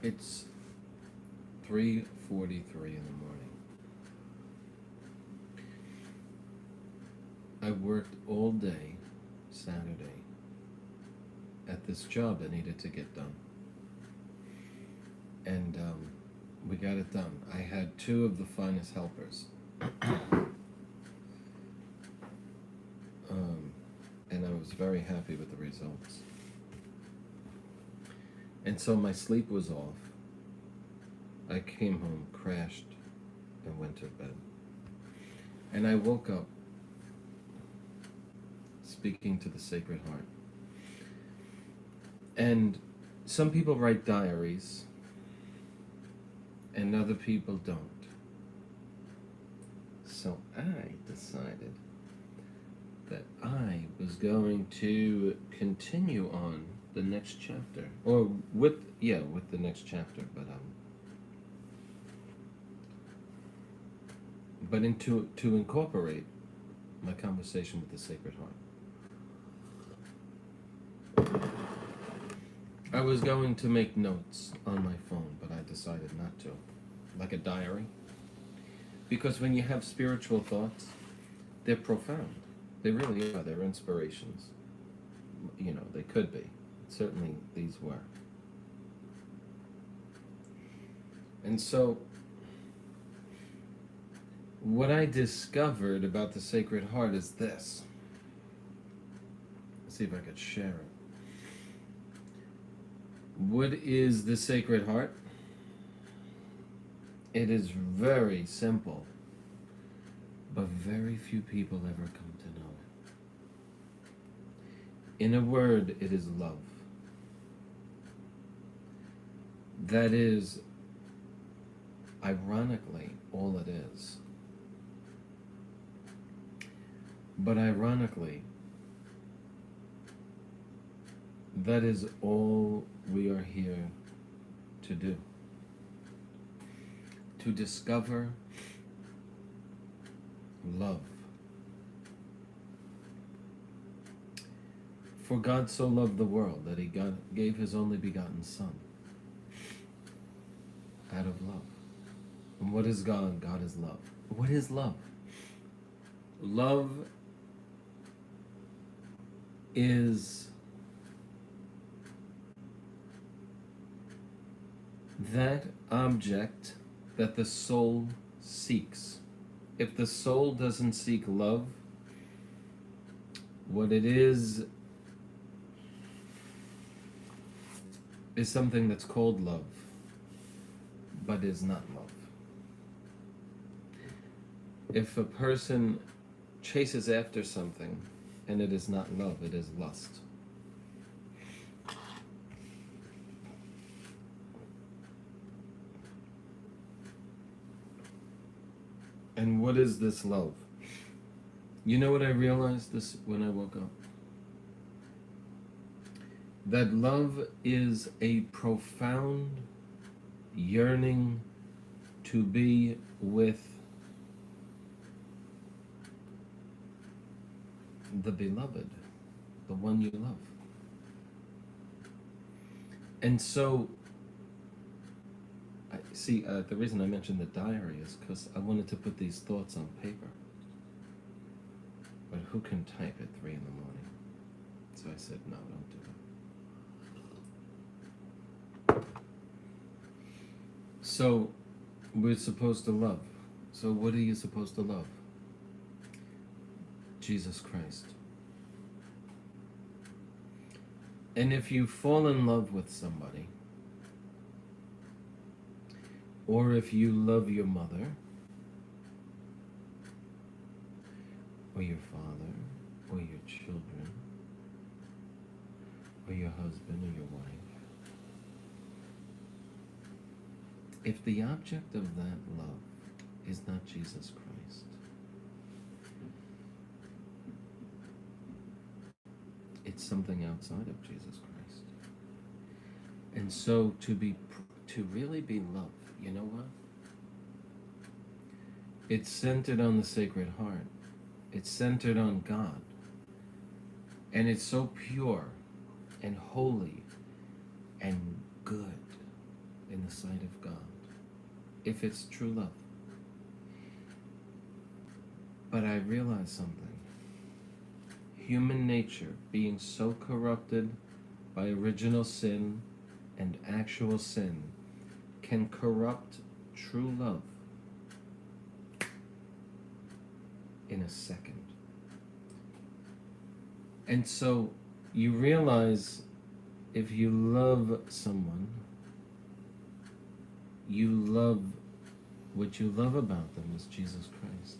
It's 3:43 in the morning. I worked all day Saturday at this job that needed to get done. And we got it done. I had two of the finest helpers. And I was very happy with the results. And so my sleep was off. I came home, crashed, and went to bed. And I woke up speaking to the Sacred Heart. And some people write diaries, and other people don't. So I decided that I was going to continue on the next chapter, or with the next chapter, but to incorporate my conversation with the Sacred Heart. I was going to make notes on my phone, but I decided not to, like a diary, because when you have spiritual thoughts, they're profound. They really are. They're inspirations. You know, they could be. Certainly these were. And so, what I discovered about the Sacred Heart is this. Let's see if I could share it. What is the Sacred Heart? It is very simple, but very few people ever come to know it. In a word, it is love. That is, ironically, all it is. But ironically, that is all we are here to do. To discover love. For God so loved the world that he gave his only begotten Son out of love. And what is God? God is love. What is love? Love is that object that the soul seeks. If the soul doesn't seek love, what it is something that's called love, but is not love. If a person chases after something and it is not love, it is lust. And what is this love? You know what I realized this when I woke up? That love is a profound yearning to be with the beloved, the one you love. And so, the reason I mentioned the diary is because I wanted to put these thoughts on paper. But who can type at 3 in the morning? So I said, no, don't do that. So, we're supposed to love. So what are you supposed to love? Jesus Christ. And if you fall in love with somebody, or if you love your mother, or your father, or your children, or your husband, or your wife, if the object of that love is not Jesus Christ, it's something outside of Jesus Christ. And so to really be loved, you know what? It's centered on the Sacred Heart. It's centered on God. And it's so pure and holy and good. And in the sight of God, if it's true love. But I realize something. Human nature, being so corrupted by original sin and actual sin, can corrupt true love in a second. And so you realize, if you love someone, you love, what you love about them is Jesus Christ.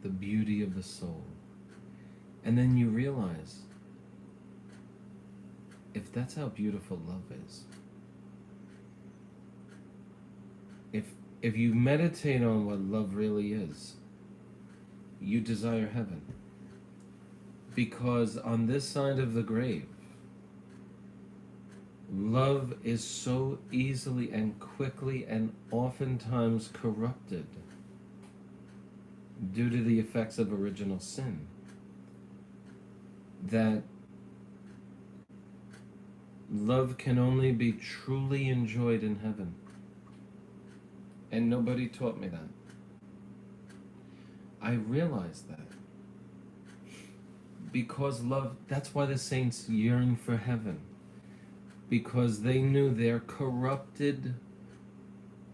The beauty of the soul. And then you realize, if that's how beautiful love is, if you meditate on what love really is, you desire heaven. Because on this side of the grave, love is so easily and quickly and oftentimes corrupted due to the effects of original sin, that love can only be truly enjoyed in heaven. And nobody taught me that. I realized that. Because love, that's why the saints yearn for heaven. Because they knew their corrupted,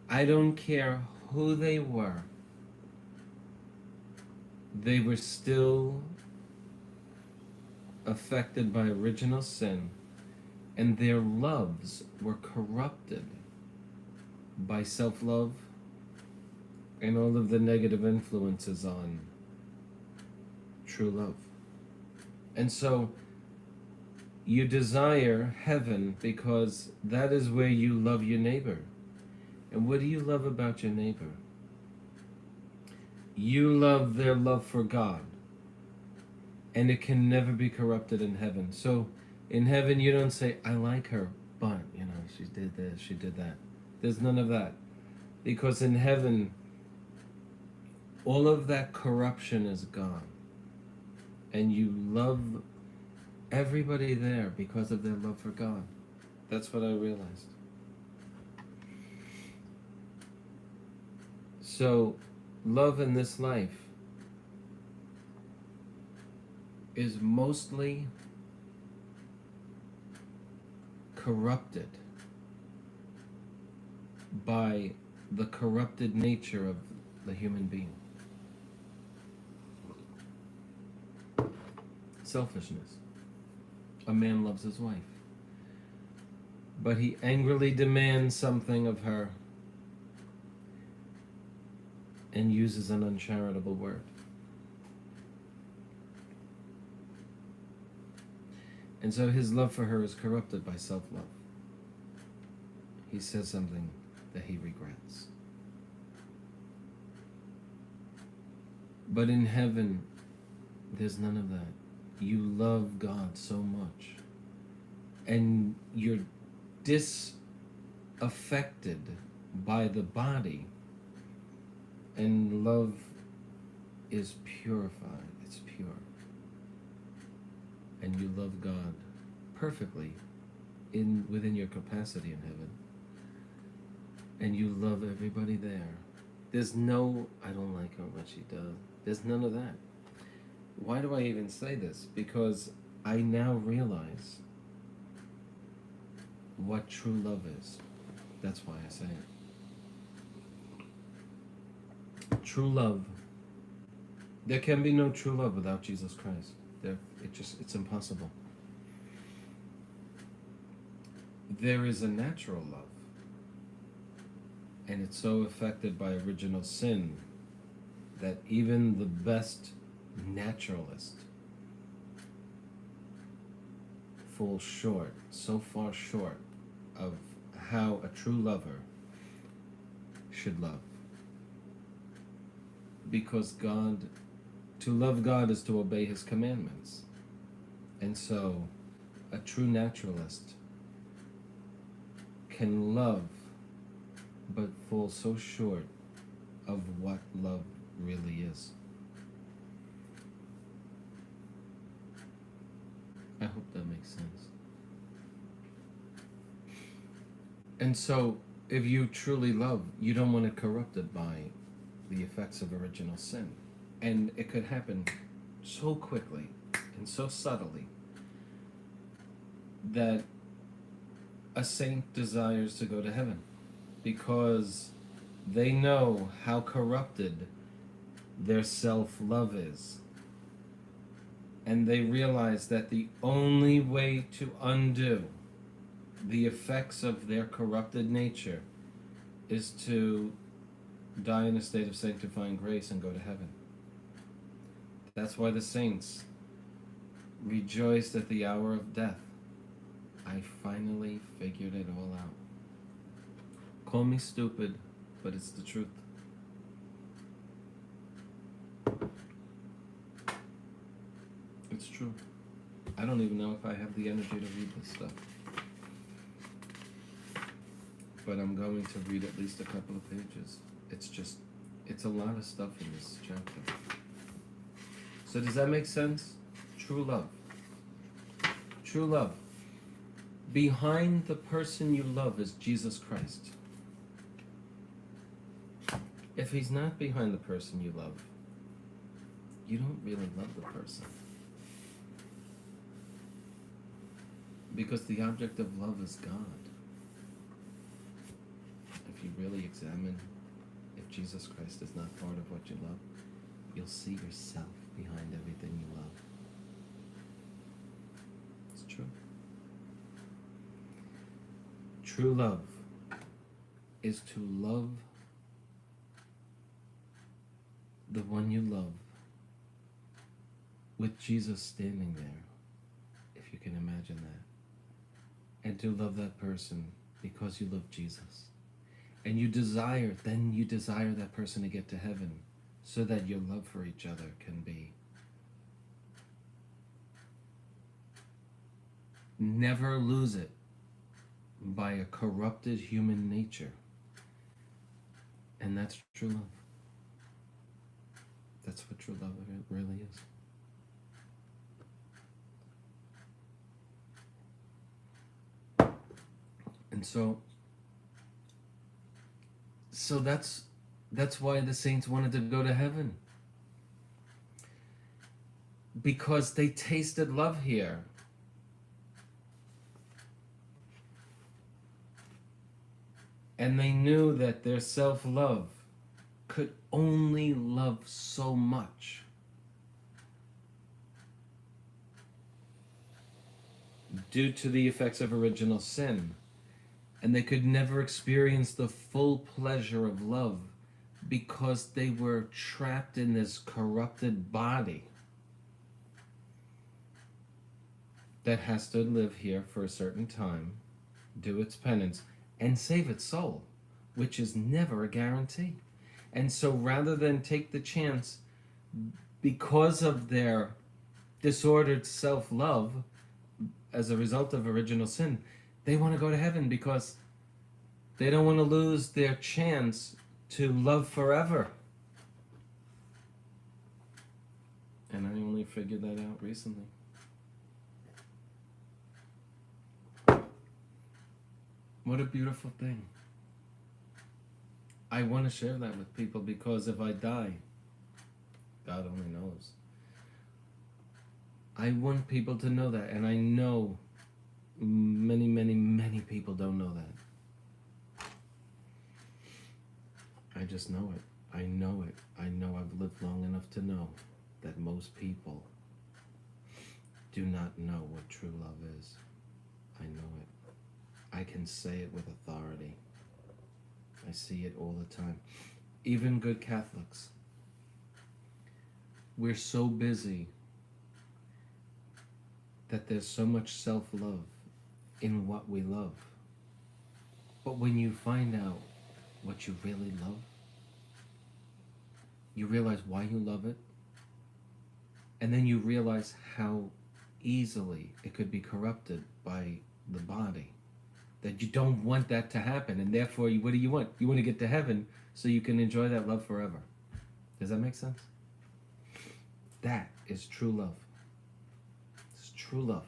I don't care who they were still affected by original sin, and their loves were corrupted by self-love and all of the negative influences on true love. And so you desire heaven because that is where you love your neighbor. And what do you love about your neighbor? You love their love for God. And it can never be corrupted in heaven. So in heaven you don't say, I like her, but, she did this, she did that. There's none of that. Because in heaven, all of that corruption is gone. And you love everybody there because of their love for God. That's what I realized. So, love in this life is mostly corrupted by the corrupted nature of the human being. Selfishness. A man loves his wife, but he angrily demands something of her and uses an uncharitable word. And so his love for her is corrupted by self-love. He says something that he regrets. But in heaven, there's none of that. You love God so much, and you're disaffected by the body, and love is purified. It's pure. And you love God perfectly within your capacity in heaven. And you love everybody there. There's no, I don't like her, what she does. There's none of that. Why do I even say this? Because I now realize what true love is. That's why I say it. True love. There can be no true love without Jesus Christ. It's impossible. There is a natural love. And it's so affected by original sin that even the best naturalist falls short, so far short of how a true lover should love. Because to love God is to obey His commandments. And so a true naturalist can love but fall so short of what love really is. I hope that makes sense. And so, if you truly love, you don't want it corrupted by the effects of original sin. And it could happen so quickly and so subtly that a saint desires to go to heaven because they know how corrupted their self-love is. And they realize that the only way to undo the effects of their corrupted nature is to die in a state of sanctifying grace and go to heaven. That's why the saints rejoiced at the hour of death. I finally figured it all out. Call me stupid, but it's the truth. It's true. I don't even know if I have the energy to read this stuff. But I'm going to read at least a couple of pages. It's a lot of stuff in this chapter. So does that make sense? True love. True love. Behind the person you love is Jesus Christ. If he's not behind the person you love, you don't really love the person. Because the object of love is God. If you really examine if Jesus Christ is not part of what you love, you'll see yourself behind everything you love. It's true. True love is to love the one you love with Jesus standing there, if you can imagine that. And to love that person because you love Jesus. And you desire that person to get to heaven so that your love for each other can be. Never lose it by a corrupted human nature. And that's true love. That's what true love really is. And so that's why the saints wanted to go to heaven. Because they tasted love here. And they knew that their self-love could only love so much. Due to the effects of original sin. And they could never experience the full pleasure of love because they were trapped in this corrupted body that has to live here for a certain time, do its penance, and save its soul, which is never a guarantee. And so rather than take the chance, because of their disordered self-love as a result of original sin, they want to go to heaven because they don't want to lose their chance to love forever. And I only figured that out recently. What a beautiful thing. I want to share that with people because if I die, God only knows. I want people to know that, and I know many, many, many people don't know that. I just know it. I know it. I know I've lived long enough to know that most people do not know what true love is. I know it. I can say it with authority. I see it all the time. Even good Catholics. We're so busy that there's so much self-love in what we love. But when you find out what you really love, you realize why you love it, and then you realize how easily it could be corrupted by the body. That you don't want that to happen, and therefore, what do you want? You want to get to heaven so you can enjoy that love forever. Does that make sense? That is true love. It's true love.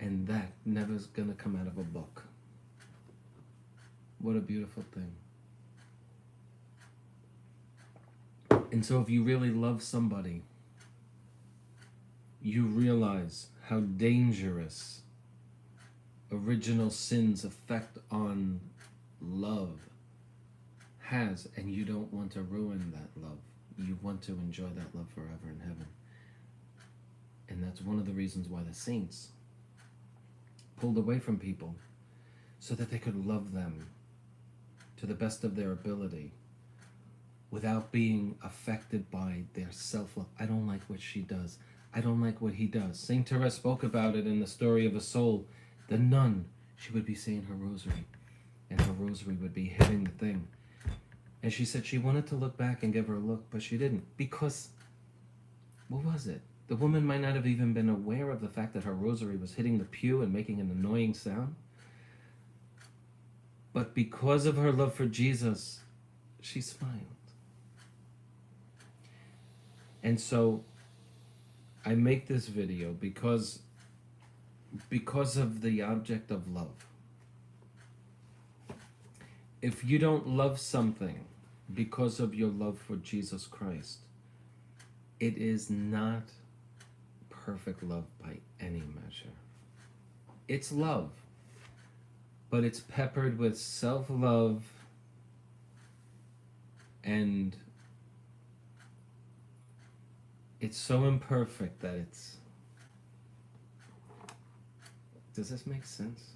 And that never is going to come out of a book. What a beautiful thing. And so if you really love somebody, you realize how dangerous original sin's effect on love has, and you don't want to ruin that love. You want to enjoy that love forever in heaven. And that's one of the reasons why the saints pulled away from people, so that they could love them to the best of their ability without being affected by their self-love. I don't like what she does. I don't like what he does. Saint Therese spoke about it in the story of a soul. The nun, she would be saying her rosary, and her rosary would be hitting the thing. And she said she wanted to look back and give her a look, but she didn't. Because, what was it? The woman might not have even been aware of the fact that her rosary was hitting the pew and making an annoying sound. But because of her love for Jesus, she smiled. And so I make this video because of the object of love. If you don't love something because of your love for Jesus Christ, it is not perfect love by any measure. It's love, but it's peppered with self-love and it's so imperfect that it's... Does this make sense?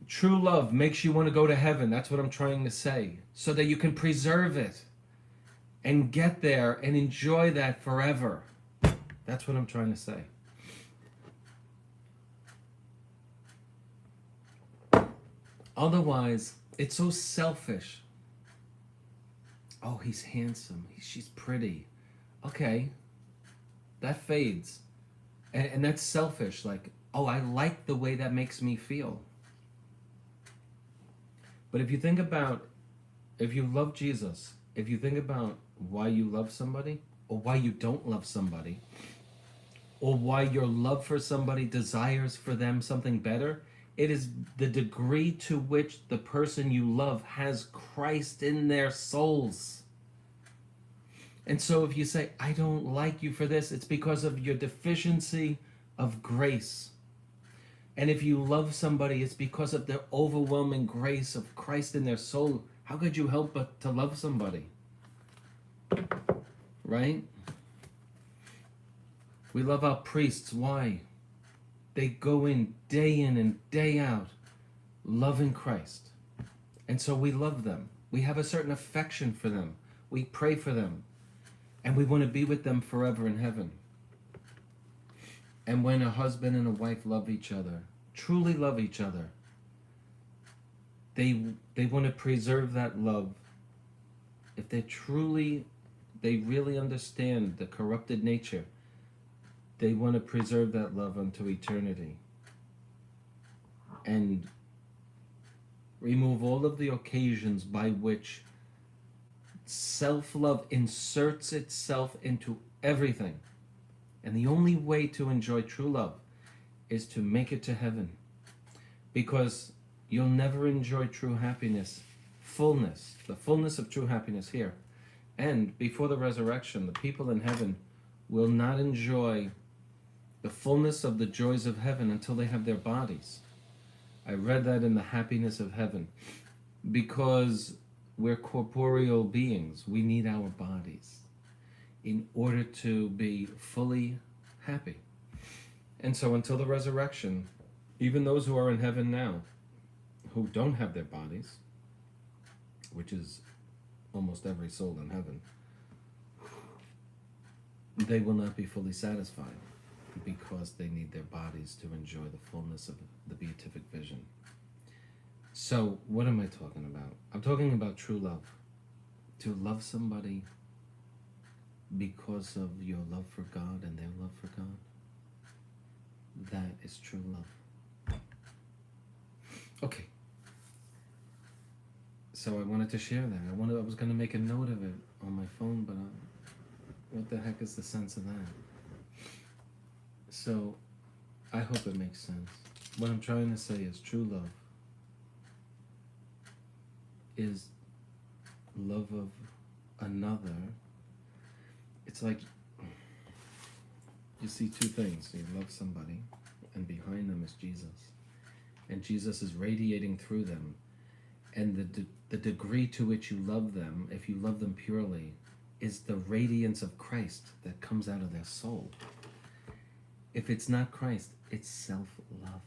True love makes you want to go to heaven. That's what I'm trying to say. So that you can preserve it and get there and enjoy that forever. That's what I'm trying to say. Otherwise, it's so selfish. Oh, he's handsome. She's pretty. Okay. That fades. And that's selfish. Like, oh, I like the way that makes me feel. But if you think about, if you love Jesus, if you think about why you love somebody, or why you don't love somebody, or why your love for somebody desires for them something better, it is the degree to which the person you love has Christ in their souls. And so if you say, I don't like you for this, it's because of your deficiency of grace. And if you love somebody, it's because of the overwhelming grace of Christ in their soul. How could you help but to love somebody? Right? We love our priests. Why? They go in and day out, loving Christ. And so we love them. We have a certain affection for them. We pray for them. And we want to be with them forever in heaven. And when a husband and a wife love each other, truly love each other, they want to preserve that love. If they really understand the corrupted nature, they want to preserve that love unto eternity. And remove all of the occasions by which self-love inserts itself into everything. And the only way to enjoy true love is to make it to heaven. Because you'll never enjoy true happiness, fullness, the fullness of true happiness here. And before the resurrection, the people in heaven will not enjoy the fullness of the joys of heaven until they have their bodies. I read that in the happiness of heaven. Because we're corporeal beings, we need our bodies in order to be fully happy. And so until the resurrection, even those who are in heaven now, who don't have their bodies, which is almost every soul in heaven, they will not be fully satisfied because they need their bodies to enjoy the fullness of the beatific vision. So what am I talking about? I'm talking about true love. To love somebody because of your love for God and their love for God. That is true love. Okay. So I wanted to share that. I was going to make a note of it on my phone, but what the heck is the sense of that? So I hope it makes sense. What I'm trying to say is true love is love of another. It's like you see two things. You love somebody, and behind them is Jesus. And Jesus is radiating through them. And the degree to which you love them, if you love them purely, is the radiance of Christ that comes out of their soul. If it's not Christ, it's self-love.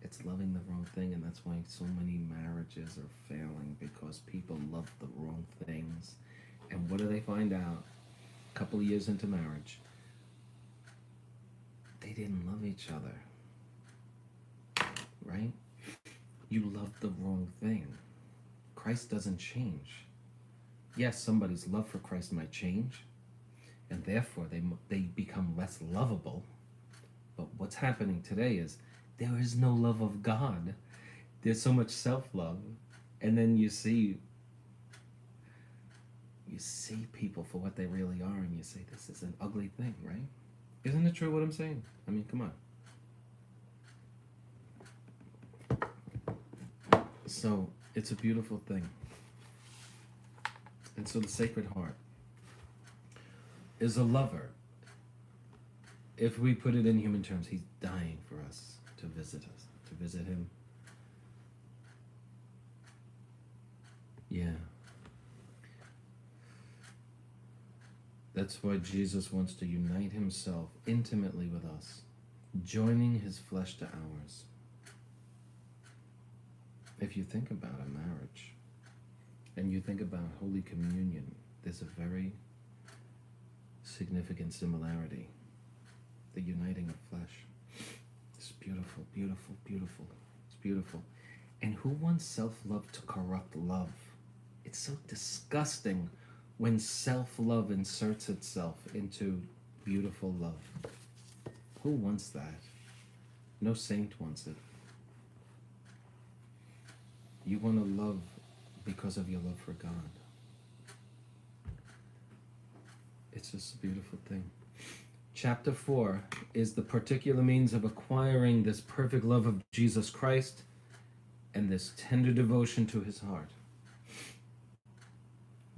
It's loving the wrong thing, and that's why so many marriages are failing, because people love the wrong things. And what do they find out? A couple of years into marriage, they didn't love each other. Right? You love the wrong thing. Christ doesn't change. Yes, somebody's love for Christ might change, and therefore they become less lovable. But what's happening today is there is no love of God. There's so much self-love, and then you see people for what they really are, and you say, this is an ugly thing, right? Isn't it true what I'm saying? I mean, come on. So it's a beautiful thing. And so the Sacred Heart is a lover. If we put it in human terms, he's dying for us, to visit him. Yeah. That's why Jesus wants to unite himself intimately with us, joining his flesh to ours. If you think about a marriage, and you think about Holy Communion, there's a very significant similarity. The uniting of flesh. It's beautiful, beautiful, beautiful. It's beautiful. And who wants self-love to corrupt love? It's so disgusting when self-love inserts itself into beautiful love. Who wants that? No saint wants it. You want to love because of your love for God. It's just a beautiful thing. Chapter 4 is the particular means of acquiring this perfect love of Jesus Christ and this tender devotion to his heart.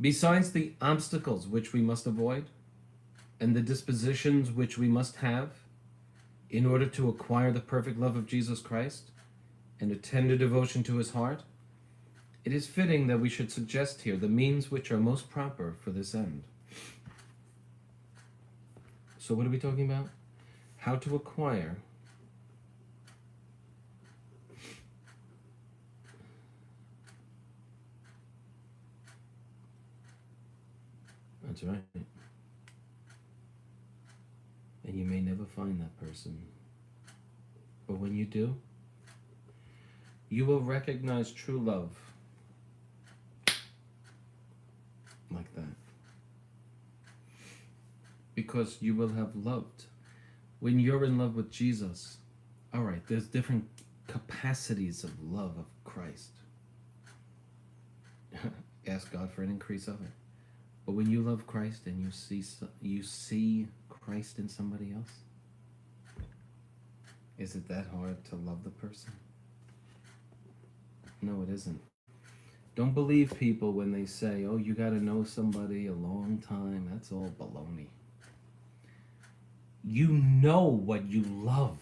Besides the obstacles which we must avoid and the dispositions which we must have in order to acquire the perfect love of Jesus Christ and a tender devotion to his heart, it is fitting that we should suggest here the means which are most proper for this end. So what are we talking about? How to acquire That's right. And you may never find that person. But when you do, you will recognize true love like that. Because you will have loved. When you're in love with Jesus, all right, there's different capacities of love of Christ. Ask God for an increase of it. But when you love Christ and you see Christ in somebody else, is it that hard to love the person? No, it isn't. Don't believe people when they say, oh, you got to know somebody a long time. That's all baloney. You know what you love.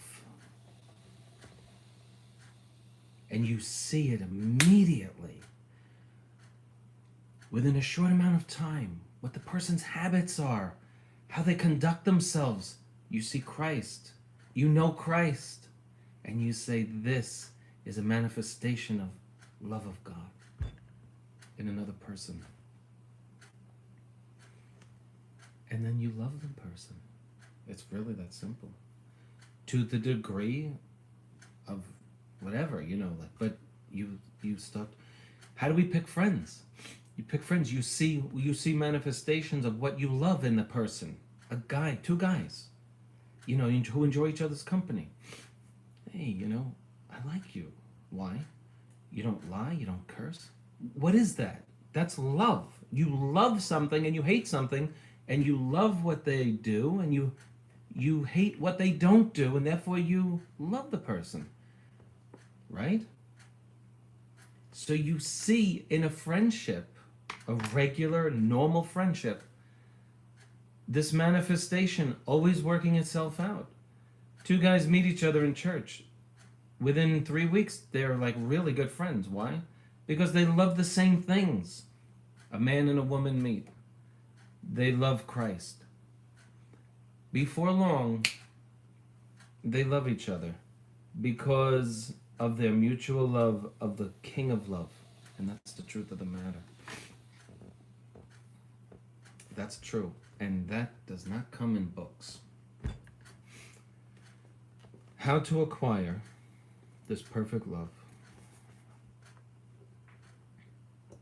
And you see it immediately. Within a short amount of time, what the person's habits are, how they conduct themselves. You see Christ. You know Christ. And you say, this is a manifestation of love of God in another person. And then you love the person. It's really that simple. To the degree of whatever, but you start. How do we pick friends? You pick friends. You see manifestations of what you love in the person. A guy, two guys, who enjoy each other's company. Hey, I like you. Why? You don't lie. You don't curse. What is that? That's love. You love something and you hate something, and you love what they do and you hate what they don't do, and therefore you love the person. right? So you see in a friendship, a regular, normal friendship, this manifestation always working itself out. Two guys meet each other in church. Within 3 weeks, they're like really good friends. Why? Because they love the same things. A man and a woman meet. They love Christ. Before long, they love each other because of their mutual love of the King of Love. And that's the truth of the matter. That's true. And that does not come in books. How to acquire this perfect love.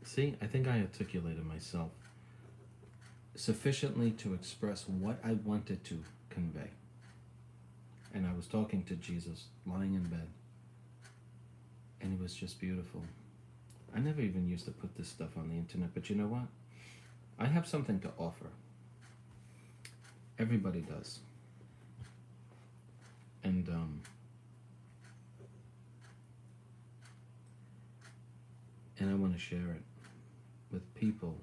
See, I think I articulated myself sufficiently to express what I wanted to convey. And I was talking to Jesus, lying in bed. And it was just beautiful. I never even used to put this stuff on the internet, but you know what? I have something to offer. Everybody does. And I want to share it with people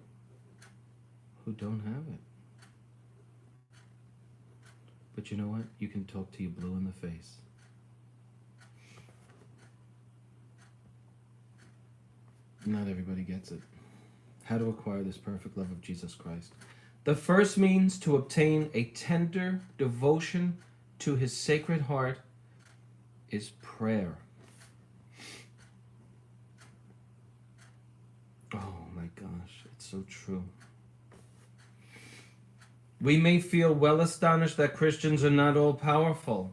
who don't have it. But you know what? You can talk to you blue in the face. Not everybody gets it. How to acquire this perfect love of Jesus Christ. The first means to obtain a tender devotion to his sacred heart is prayer. Oh my gosh, it's so true. We may feel well astonished that Christians are not all powerful,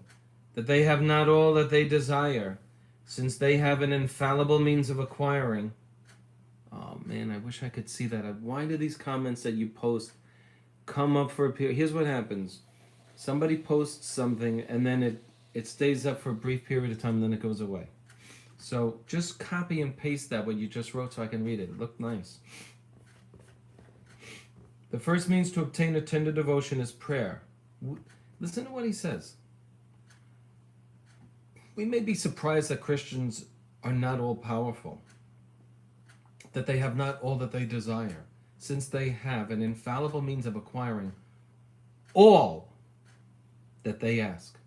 that they have not all that they desire, since they have an infallible means of acquiring. Oh man, I wish I could see that. Why do these comments that you post come up for a period? Here's what happens. Somebody posts something and then it stays up for a brief period of time and then it goes away. So just copy and paste that what you just wrote so I can read it. It looked nice. The first means to obtain a tender devotion is prayer. Listen to what he says. We may be surprised that Christians are not all powerful, that they have not all that they desire, since they have an infallible means of acquiring all that they ask.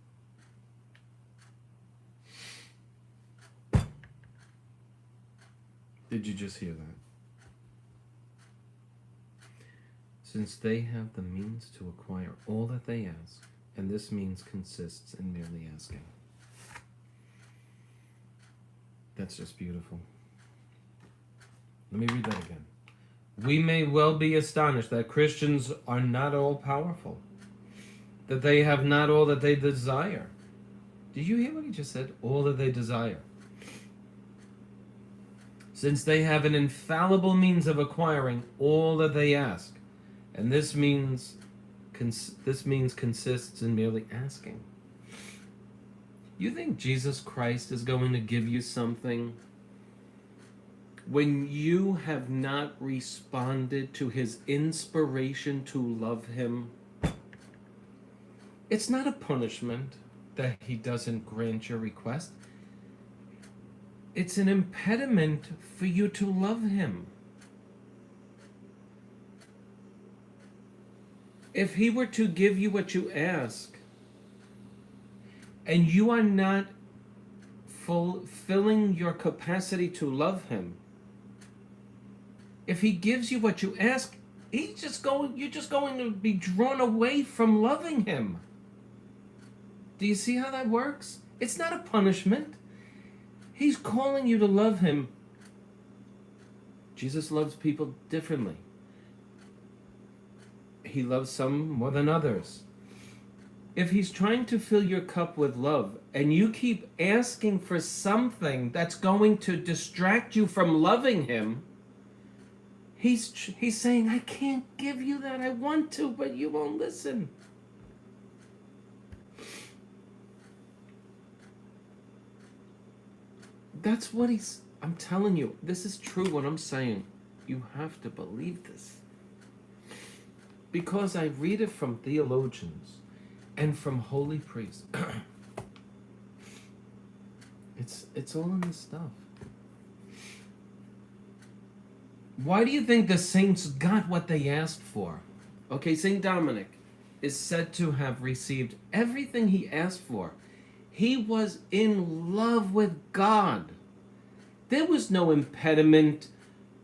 Did you just hear that? Since they have the means to acquire all that they ask, and this means consists in merely asking. That's just beautiful. Let me read that again. We may well be astonished that Christians are not all powerful, that they have not all that they desire. Did you hear what he just said? All that they desire. Since they have an infallible means of acquiring all that they ask, and this means consists in merely asking. You think Jesus Christ is going to give you something when you have not responded to his inspiration to love him? It's not a punishment that he doesn't grant your request. It's an impediment for you to love him. If he were to give you what you ask, and you are not fulfilling your capacity to love him, if he gives you what you ask, you're just going to be drawn away from loving him. Do you see how that works? It's not a punishment. He's calling you to love him. Jesus loves people differently. He loves some more than others. If he's trying to fill your cup with love and you keep asking for something that's going to distract you from loving him, he's saying, I can't give you that. I want to, but you won't listen. That's what I'm telling you. This is true what I'm saying. You have to believe this. Because I read it from theologians and from holy priests. It's all in the stuff. Why do you think the saints got what they asked for? Okay, Saint Dominic is said to have received everything he asked for. He was in love with God. There was no impediment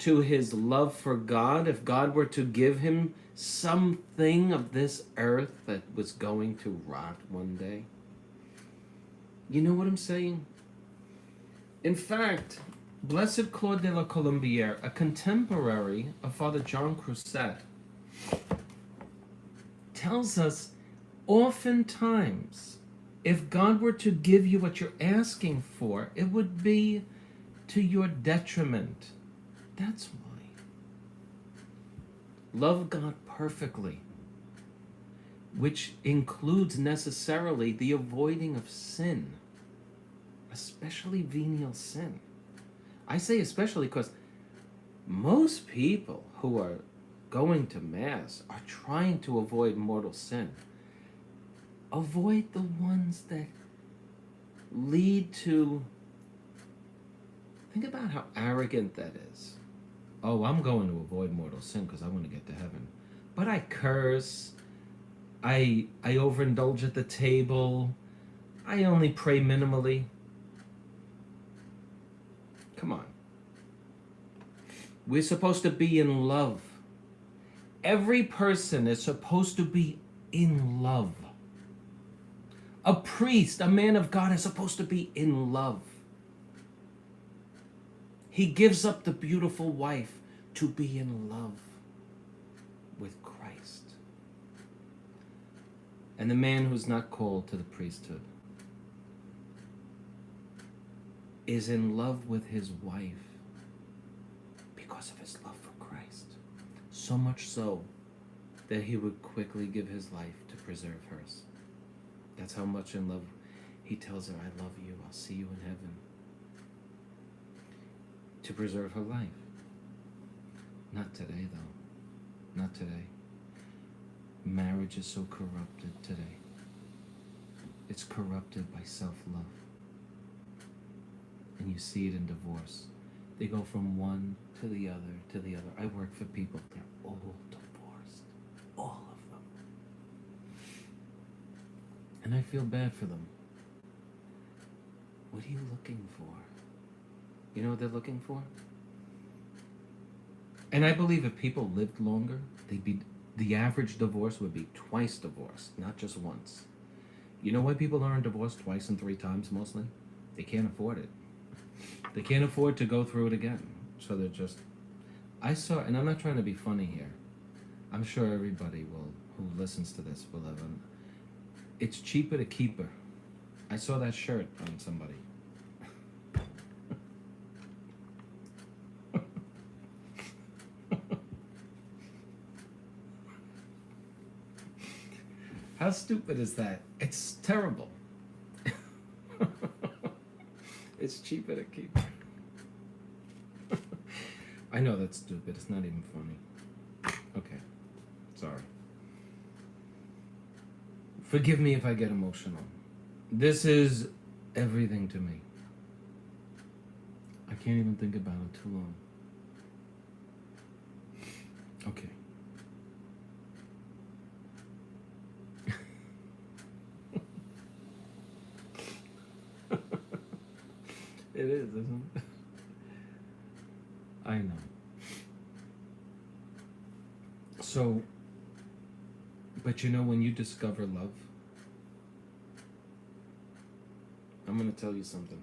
to his love for God if God were to give him something of this earth that was going to rot one day. You know what I'm saying? In fact, Blessed Claude de la Colombière, a contemporary of Father John Croiset, tells us oftentimes if God were to give you what you're asking for, it would be to your detriment. That's why. Love God perfectly, which includes necessarily the avoiding of sin, especially venial sin. I say especially because most people who are going to Mass are trying to avoid mortal sin. Avoid the ones that lead to... Think about how arrogant that is. Oh, I'm going to avoid mortal sin because I want to get to heaven. But I curse. I overindulge at the table. I only pray minimally. Come on. We're supposed to be in love. Every person is supposed to be in love. A priest, a man of God, is supposed to be in love. He gives up the beautiful wife to be in love with Christ. And the man who's not called to the priesthood is in love with his wife because of his love for Christ. So much so that he would quickly give his life to preserve hers. That's how much in love he tells her, I love you, I'll see you in heaven. To preserve her life. Not today, though. Not today. Marriage is so corrupted today. It's corrupted by self-love. And you see it in divorce. They go from one to the other to the other. I work for people, they're all divorced. All of them. And I feel bad for them. What are you looking for? You know what they're looking for? And I believe if people lived longer, the average divorce would be twice divorced, not just once. You know why people aren't divorced twice and 3 times mostly? They can't afford it. They can't afford to go through it again. So they're just... I saw, and I'm not trying to be funny here. I'm sure everybody who listens to this will have an... It's cheaper to keep her. I saw that shirt on somebody. How stupid is that? It's terrible. It's cheaper to keep. I know that's stupid. It's not even funny. Okay. Sorry. Forgive me if I get emotional. This is everything to me. I can't even think about it too long. Okay. It is, isn't it? I know. So, but you know, when you discover love, I'm going to tell you something.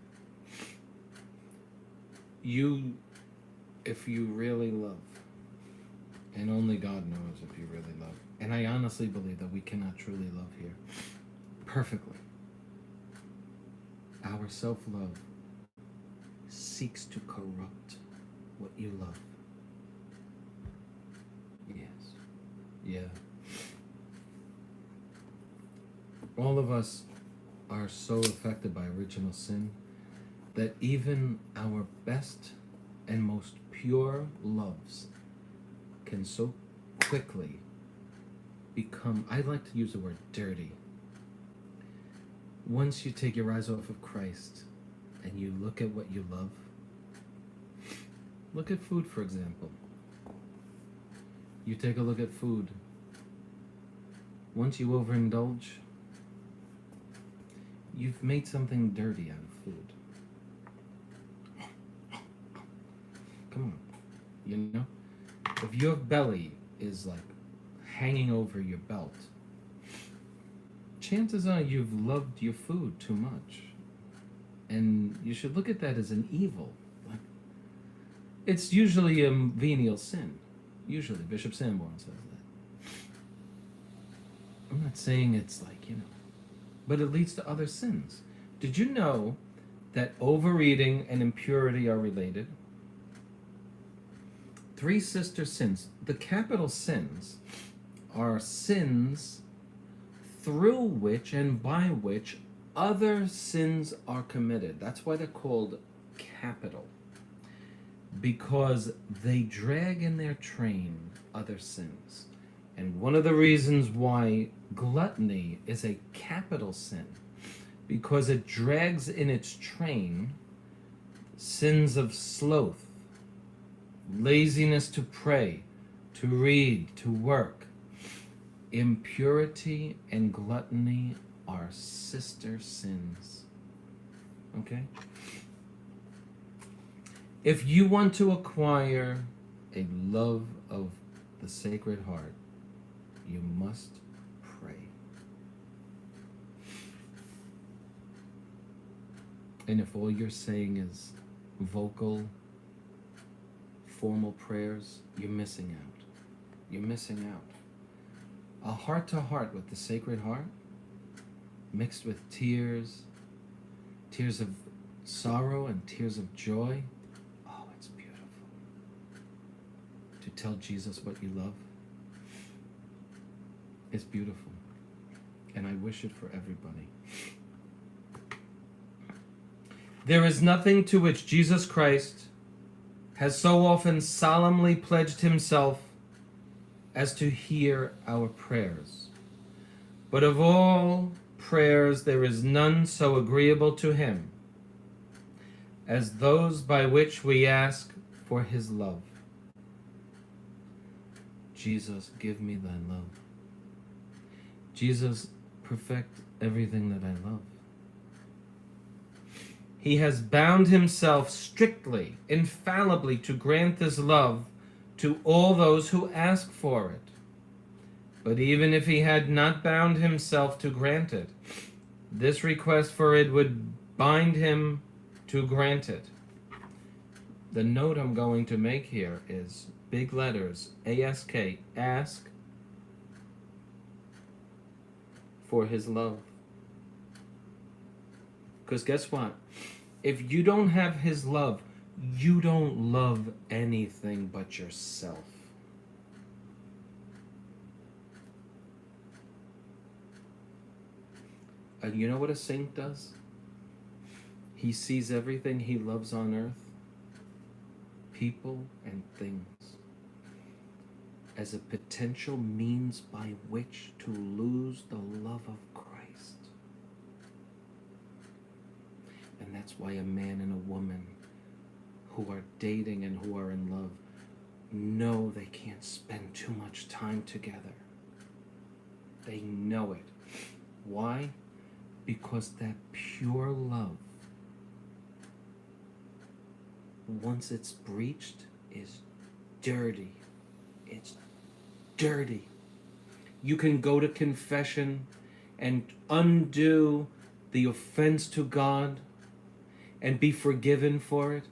If you really love, and only God knows if you really love, and I honestly believe that we cannot truly love here perfectly. Our self-love seeks to corrupt what you love. Yes. Yeah. All of us are so affected by original sin that even our best and most pure loves can so quickly become, I like to use the word dirty. Once you take your eyes off of Christ and you look at what you love. Look at food, for example. You take a look at food. Once you overindulge, you've made something dirty out of food. Come on. You know? If your belly is like hanging over your belt, chances are you've loved your food too much. And you should look at that as an evil. Like, it's usually a venial sin. Usually, Bishop Sanborn says that. I'm not saying it's like, but it leads to other sins. Did you know that overeating and impurity are related? 3 sister sins. The capital sins are sins through which and by which other sins are committed. That's why they're called capital. Because they drag in their train other sins. And one of the reasons why gluttony is a capital sin, because it drags in its train sins of sloth, laziness to pray, to read, to work. Impurity and gluttony are sister sins. Okay? If you want to acquire a love of the Sacred Heart, you must pray. And if all you're saying is vocal, formal prayers, you're missing out. You're missing out. A heart-to-heart with the Sacred Heart, mixed with tears of sorrow and tears of joy. Oh, it's beautiful. To tell Jesus what you love, it's beautiful. And I wish it for everybody. There is nothing to which Jesus Christ has so often solemnly pledged himself as to hear our prayers. But of all prayers there is none so agreeable to him as those by which we ask for his love. Jesus, give me thy love. Jesus, perfect everything that I love. He has bound himself strictly, infallibly to grant this love to all those who ask for it. But even if he had not bound himself to grant it, this request for it would bind him to grant it. The note I'm going to make here is big letters, ASK, ask for his love. Because guess what? If you don't have his love, you don't love anything but yourself. And you know what a saint does? He sees everything he loves on earth, people and things, as a potential means by which to lose the love of Christ. And that's why a man and a woman who are dating and who are in love know they can't spend too much time together. They know it. Why? Because that pure love, once it's breached, is dirty. It's dirty. You can go to confession and undo the offense to God and be forgiven for it,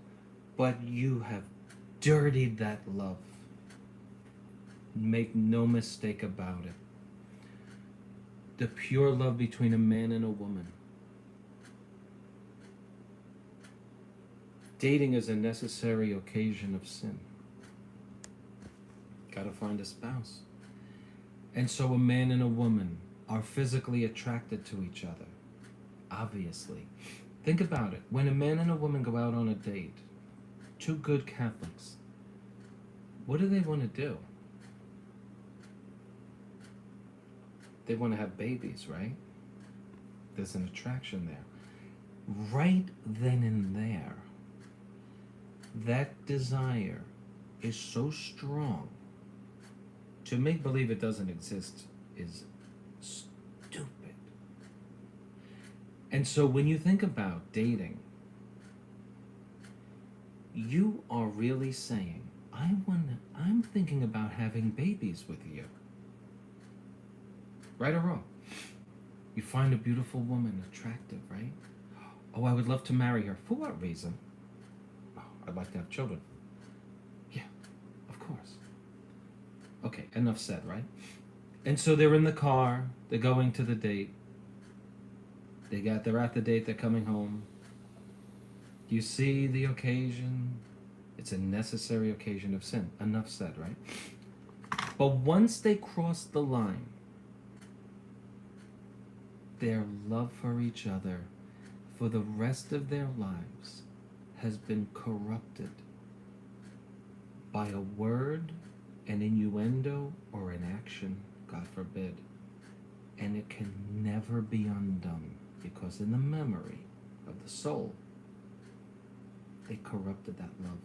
but you have dirtied that love. Make no mistake about it. The pure love between a man and a woman. Dating is a necessary occasion of sin. Gotta find a spouse. And so a man and a woman are physically attracted to each other. Obviously. Think about it. When a man and a woman go out on a date, two good Catholics, what do they want to do? They want to have babies, right? There's an attraction there. right then and there, that desire is so strong. To make believe it doesn't exist is stupid. And so when you think about dating, you are really saying, I'm thinking about having babies with you. Right or wrong? You find a beautiful woman attractive, right? Oh, I would love to marry her. For what reason? Oh, I'd like to have children. Yeah, of course. Okay, enough said, right? And so they're in the car, they're going to the date. They're at the date, they're coming home. You see the occasion. It's a necessary occasion of sin. Enough said, right? But once they cross the line, their love for each other for the rest of their lives has been corrupted by a word, an innuendo, or an action, God forbid. And it can never be undone, because in the memory of the soul, they corrupted that love.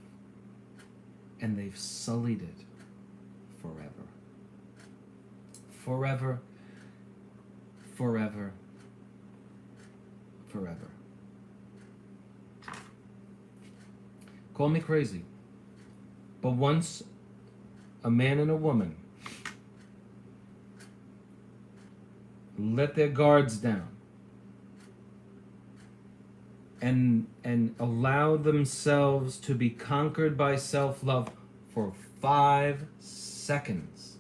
And they've sullied it forever. Forever, forever, forever. Call me crazy, but once a man and a woman let their guards down and allow themselves to be conquered by self-love for 5 seconds,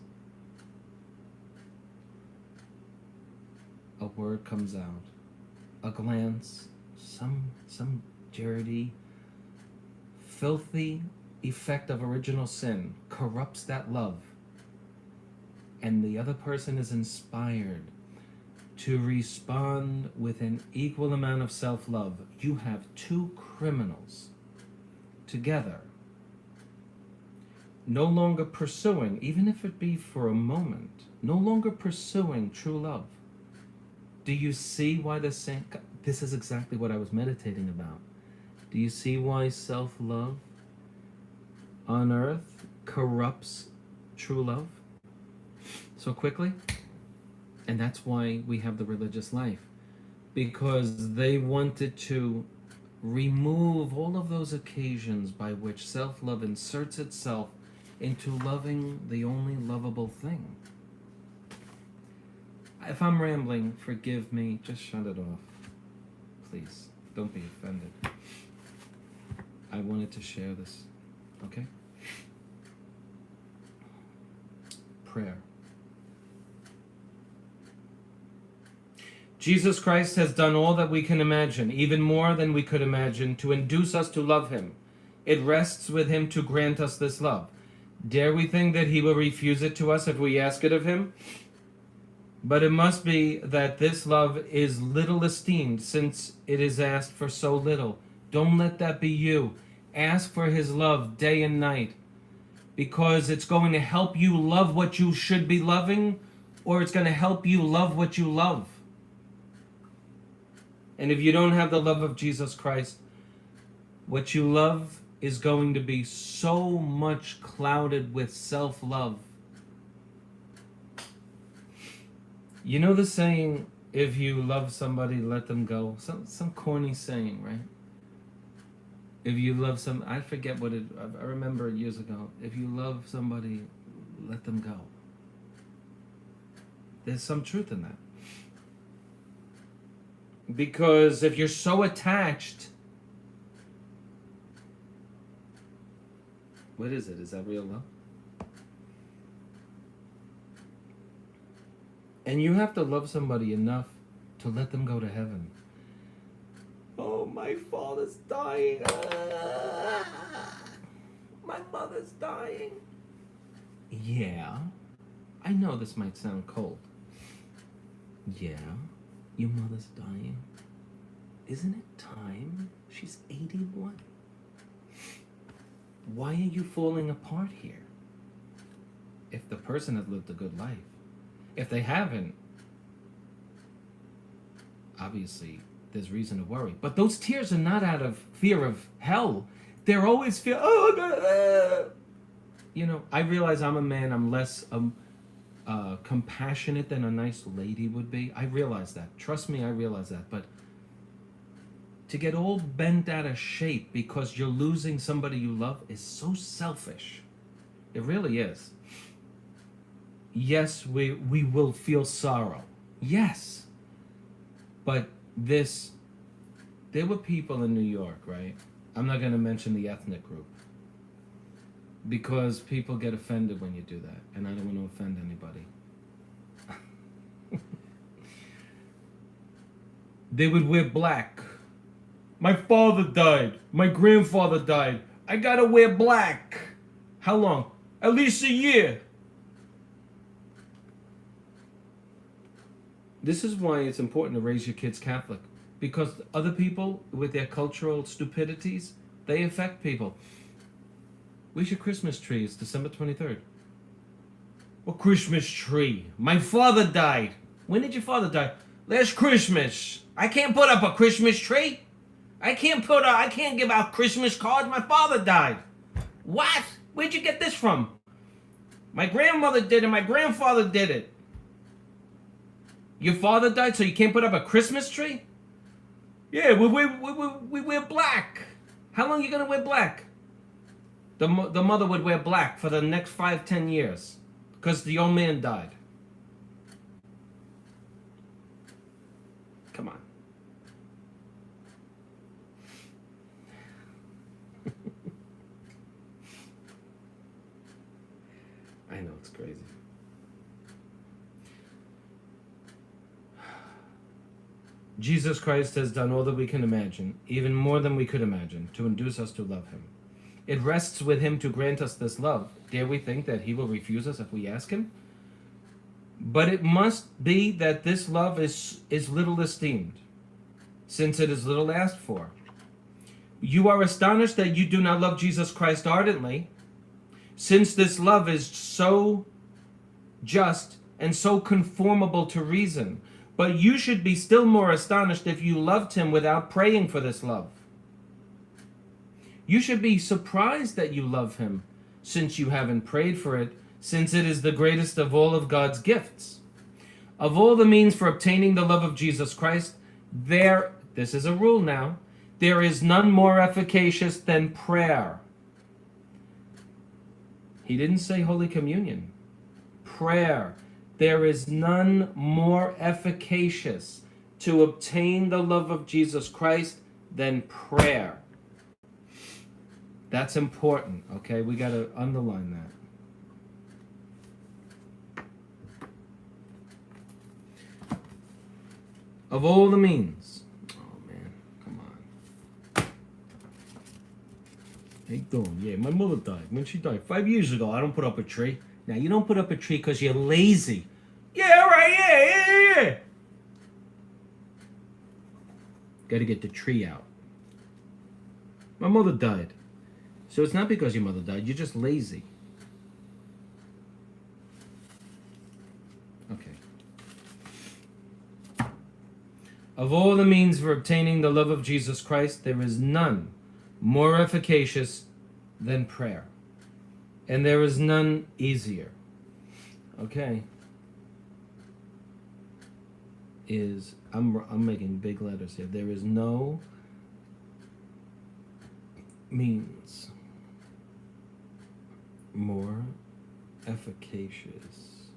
a word comes out, a glance, some dirty, filthy effect of original sin corrupts that love, and the other person is inspired to respond with an equal amount of self-love. You have 2 criminals together, no longer pursuing, even if it be for a moment, no longer pursuing true love. Do you see why this is exactly what I was meditating about? Do you see why self-love on earth corrupts true love so quickly? And that's why we have the religious life, because they wanted to remove all of those occasions by which self-love inserts itself into loving the only lovable thing. If I'm rambling, forgive me, just shut it off. Please, don't be offended. I wanted to share this, okay? Prayer. Jesus Christ has done all that we can imagine, even more than we could imagine, to induce us to love him. It rests with him to grant us this love. Dare we think that he will refuse it to us if we ask it of him? But it must be that this love is little esteemed, since it is asked for so little. Don't let that be you. Ask for his love day and night, because it's going to help you love what you should be loving, or it's going to help you love what you love. And if you don't have the love of Jesus Christ, what you love is going to be so much clouded with self-love. You know the saying, if you love somebody, let them go? Some corny saying, right? If you love I forget what I remember years ago. If you love somebody, let them go. There's some truth in that. Because if you're so attached, what is it? Is that real love? And you have to love somebody enough to let them go to heaven. Oh, my father's dying. My mother's dying. Yeah, I know this might sound cold. Yeah, your mother's dying. Isn't it time? She's 81. Why are you falling apart here? If the person has lived a good life. If they haven't, obviously there's reason to worry. But those tears are not out of fear of hell. They're always fear. Oh, God. You know, I realize I'm a man. I'm less compassionate than a nice lady would be. I realize that. Trust me, I realize that. But to get all bent out of shape because you're losing somebody you love is so selfish. It really is. Yes, we will feel sorrow. Yes. But there were people in New York, right? I'm not going to mention the ethnic group because people get offended when you do that, and I don't want to offend anybody. They would wear black. My father died. My grandfather died. I gotta wear black. How long? At least a year. This is why it's important to raise your kids Catholic. Because other people, with their cultural stupidities, they affect people. Where's your Christmas tree? It's December 23rd. What Christmas tree? My father died. When did your father die? Last Christmas. I can't put up a Christmas tree. I can't give out Christmas cards. My father died. What? Where'd you get this from? My grandmother did it. My grandfather did it. Your father died, so you can't put up a Christmas tree? Yeah, we wear black. How long are you going to wear black? The mother would wear black for the next 5-10 years because the old man died. Come on. I know, it's crazy. Jesus Christ has done all that we can imagine, even more than we could imagine, to induce us to love him. It rests with him to grant us this love. Dare we think that he will refuse us if we ask him? But it must be that this love is little esteemed, since it is little asked for. You are astonished that you do not love Jesus Christ ardently, since this love is so just and so conformable to reason. But you should be still more astonished if you loved him without praying for this love. You should be surprised that you love him, since you haven't prayed for it, since it is the greatest of all of God's gifts. Of all the means for obtaining the love of Jesus Christ, this is a rule now, there is none more efficacious than prayer. He didn't say Holy Communion. Prayer. There is none more efficacious to obtain the love of Jesus Christ than prayer. That's important, okay? We got to underline that. Of all the means. Oh, man. Come on. How you doing? Yeah, my mother died. When she died? 5 years ago. I don't put up a tree. Now, you don't put up a tree because you're lazy. Yeah, right, yeah. Got to get the tree out. My mother died. So it's not because your mother died. You're just lazy. Okay. Of all the means for obtaining the love of Jesus Christ, there is none more efficacious than prayer. And there is none easier. Okay. I'm making big letters here. There is no means more efficacious.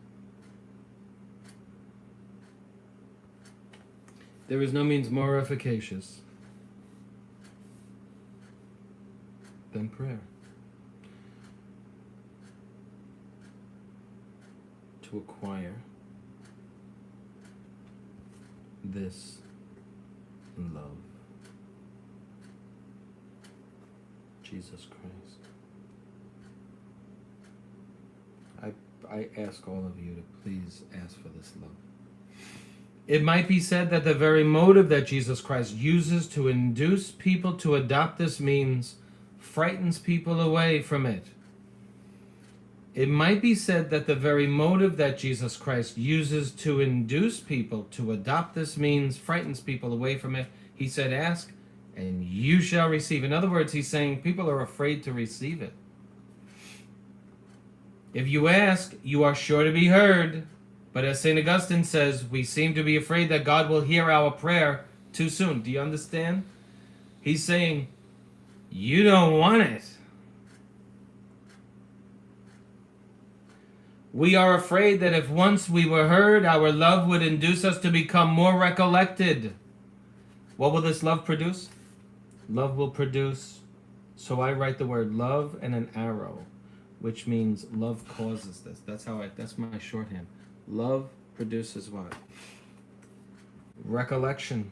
There is no means more efficacious than prayer. To acquire this love. Jesus Christ. I ask all of you to please ask for this love. It might be said that the very motive that Jesus Christ uses to induce people to adopt this means frightens people away from it. It might be said that the very motive that Jesus Christ uses to induce people to adopt this means frightens people away from it. He said, ask and you shall receive. In other words, he's saying people are afraid to receive it. If you ask, you are sure to be heard. But as St. Augustine says, we seem to be afraid that God will hear our prayer too soon. Do you understand? He's saying, you don't want it. We are afraid that if once we were heard, our love would induce us to become more recollected. What will this love produce? Love will produce, so I write the word love and an arrow, which means love causes this. That's my shorthand. Love produces what? Recollection.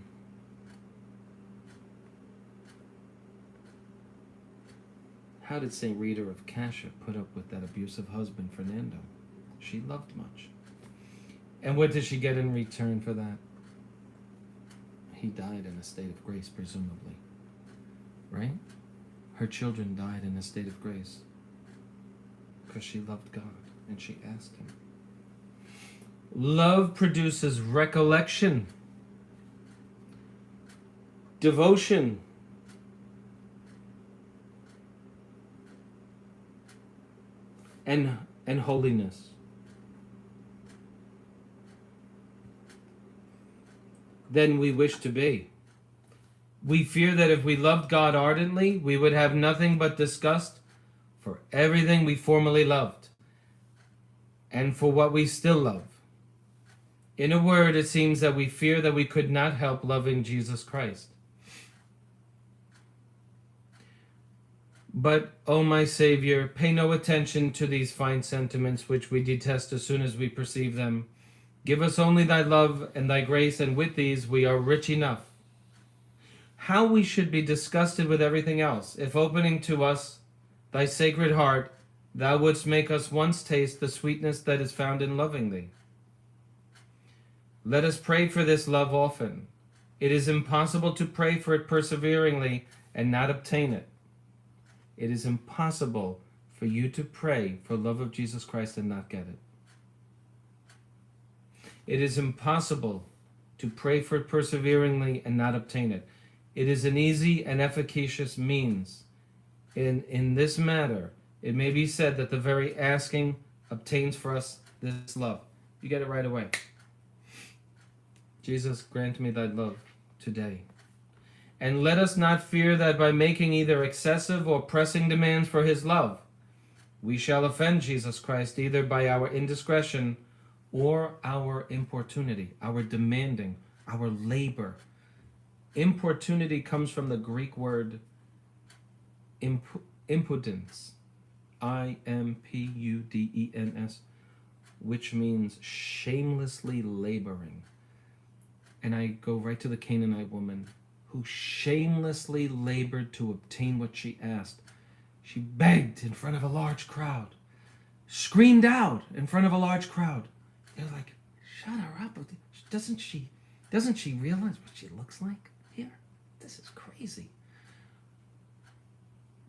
How did St. Rita of Cascia put up with that abusive husband, Fernando? She loved much. And what did she get in return for that? He died in a state of grace, presumably. Right? Her children died in a state of grace because she loved God and she asked him. Love produces recollection, devotion, and holiness. Than we wish to be. We fear that if we loved God ardently, we would have nothing but disgust for everything we formerly loved and for what we still love. In a word, it seems that we fear that we could not help loving Jesus Christ. But, O my Savior, pay no attention to these fine sentiments which we detest as soon as we perceive them. Give us only thy love and thy grace, and with these we are rich enough. How we should be disgusted with everything else, if opening to us thy sacred heart, thou wouldst make us once taste the sweetness that is found in loving thee. Let us pray for this love often. It is impossible to pray for it perseveringly and not obtain it. It is impossible for you to pray for love of Jesus Christ and not get it. It is impossible to pray for it perseveringly and not obtain it. It is an easy and efficacious means. In this matter, it may be said that the very asking obtains for us this love. You get it right away. Jesus, grant me thy love today. And let us not fear that by making either excessive or pressing demands for his love, we shall offend Jesus Christ either by our indiscretion or our importunity, our demanding, our labor. Importunity comes from the Greek word impudens, impudens, which means shamelessly laboring. And I go right to the Canaanite woman who shamelessly labored to obtain what she asked. She begged in front of a large crowd, screamed out in front of a large crowd. They're like, shut her up. Doesn't she realize what she looks like? Here, this is crazy.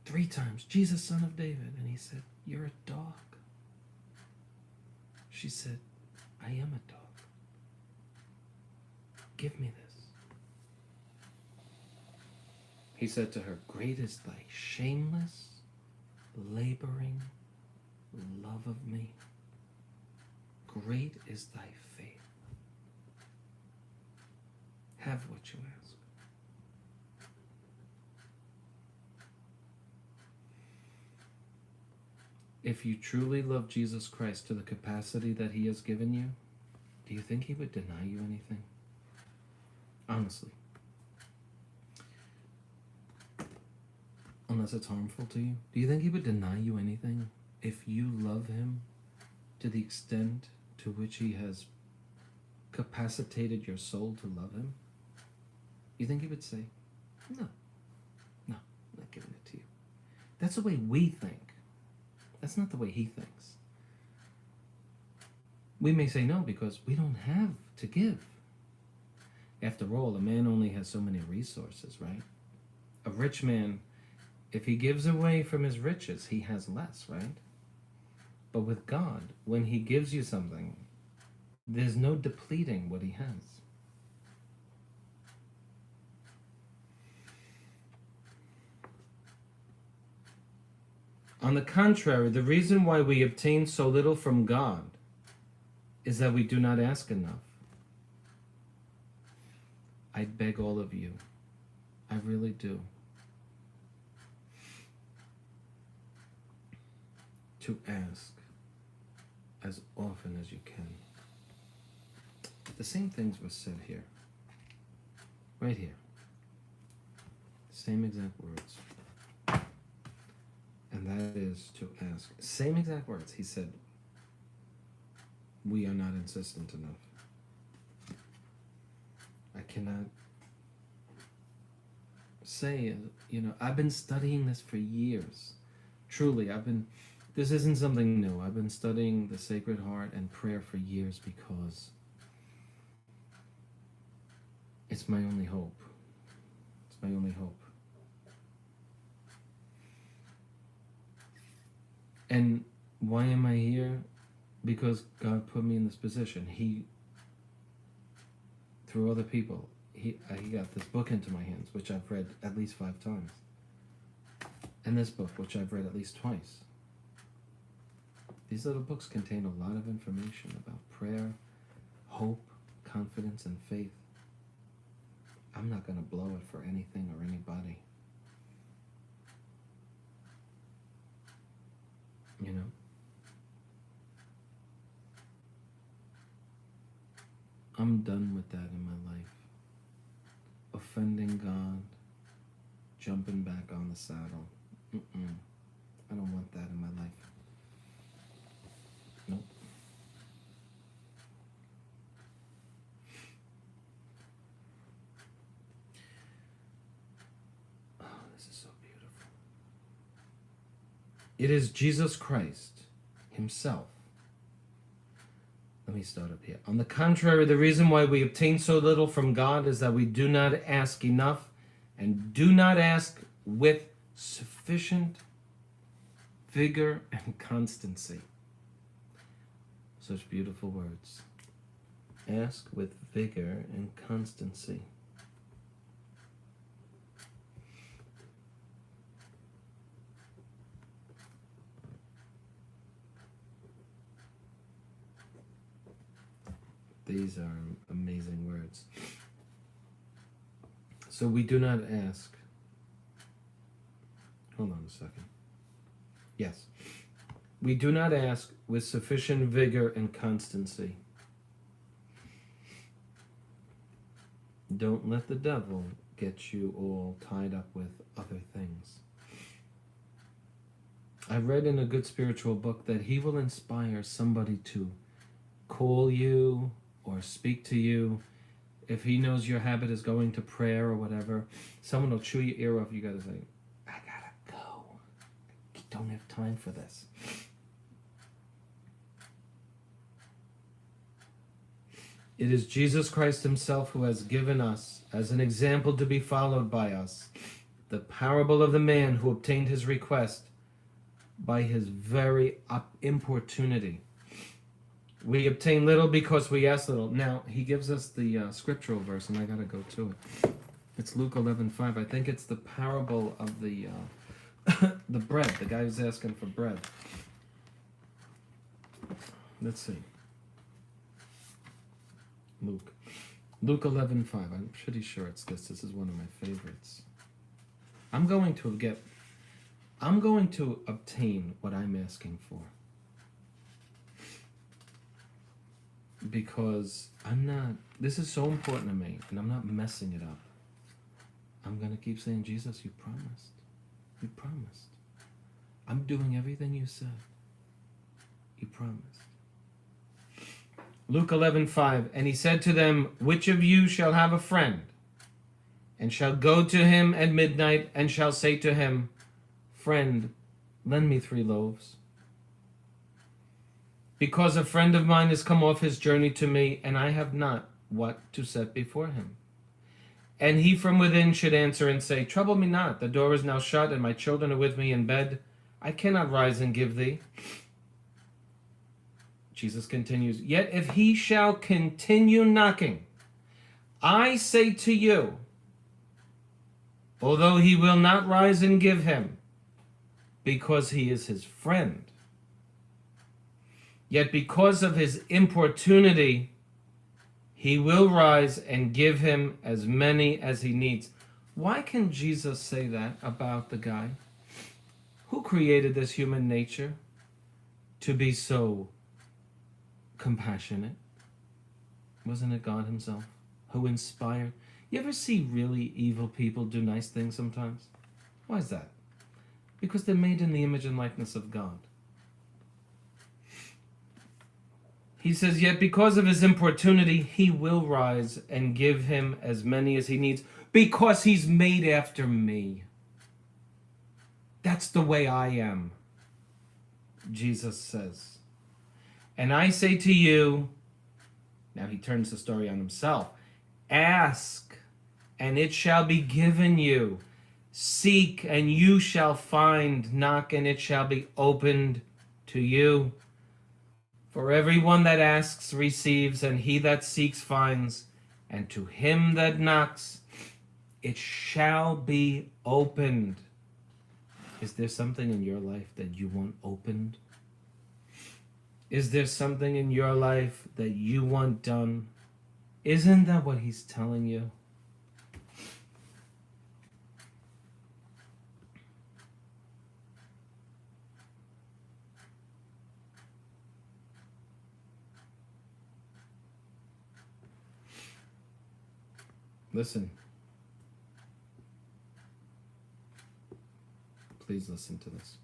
3 times, Jesus, son of David. And he said, you're a dog. She said, I am a dog. Give me this. He said to her, great is thy shameless, laboring love of me. Great is thy faith. Have what you ask. If you truly love Jesus Christ to the capacity that he has given you, do you think he would deny you anything? Honestly. Unless it's harmful to you. Do you think he would deny you anything if you love him to the extent to which he has capacitated your soul to love him? You think he would say, no, I'm not giving it to you. That's the way we think. That's not the way he thinks. We may say no because we don't have to give. After all, a man only has so many resources, right? A rich man, if he gives away from his riches, he has less, right? But with God, when he gives you something, there's no depleting what he has. On the contrary, the reason why we obtain so little from God is that we do not ask enough. I beg all of you, I really do, to ask as often as you can. The same things were said here, right here. Same exact words. And that is to ask. Same exact words. He said, we are not insistent enough. I cannot say, I've been studying this for years. Truly, this isn't something new. I've been studying the Sacred Heart and prayer for years because it's my only hope. It's my only hope. And why am I here? Because God put me in this position. He, through other people, he got this book into my hands, which I've read at least 5 times. And this book, which I've read at least twice. These little books contain a lot of information about prayer, hope, confidence, and faith. I'm not going to blow it for anything or anybody. I'm done with that in my life. Offending God, jumping back on the saddle. I don't want that in my life. Nope. Oh, this is so beautiful. It is Jesus Christ himself. Let me start up here. On the contrary, the reason why we obtain so little from God is that we do not ask enough and do not ask with sufficient vigor and constancy. Such beautiful words. Ask with vigor and constancy. These are amazing words. So we do not ask. Hold on a second. Yes. We do not ask with sufficient vigor and constancy. Don't let the devil get you all tied up with other things. I read in a good spiritual book that he will inspire somebody to call you or speak to you. If he knows your habit is going to prayer or whatever, someone will chew your ear off. You gotta say, I gotta go. I don't have time for this. It is Jesus Christ himself who has given us, as an example to be followed by us, the parable of the man who obtained his request by his very importunity. We obtain little because we ask little. Now, he gives us the scriptural verse, and I got to go to it. It's Luke 11:5. I think it's the parable of the the bread. The guy who's asking for bread. Let's see. Luke 11:5. I'm pretty sure it's this. This is one of my favorites. I'm going to obtain what I'm asking for. Because this is so important to me, and I'm not messing it up. I'm going to keep saying, Jesus, you promised. You promised. I'm doing everything you said. You promised. Luke 11:5, and he said to them, which of you shall have a friend, and shall go to him at midnight, and shall say to him, friend, lend me 3 loaves? Because a friend of mine has come off his journey to me, and I have not what to set before him. And he from within should answer and say, trouble me not, the door is now shut, and my children are with me in bed. I cannot rise and give thee. Jesus continues, "Yet if he shall continue knocking, I say to you, although he will not rise and give him, because he is his friend, yet because of his importunity, he will rise and give him as many as he needs." Why can Jesus say that about the guy? Who created this human nature to be so compassionate? Wasn't it God himself who inspired? You ever see really evil people do nice things sometimes? Why is that? Because they're made in the image and likeness of God. He says, yet because of his importunity, he will rise and give him as many as he needs, because he's made after me. That's the way I am, Jesus says. And I say to you, now he turns the story on himself, ask, and it shall be given you. Seek, and you shall find. Knock, and it shall be opened to you. For everyone that asks receives, and he that seeks finds, and to him that knocks it shall be opened. Is there something in your life that you want opened? Is there something in your life that you want done? Isn't that what he's telling you? Listen. Please listen to this.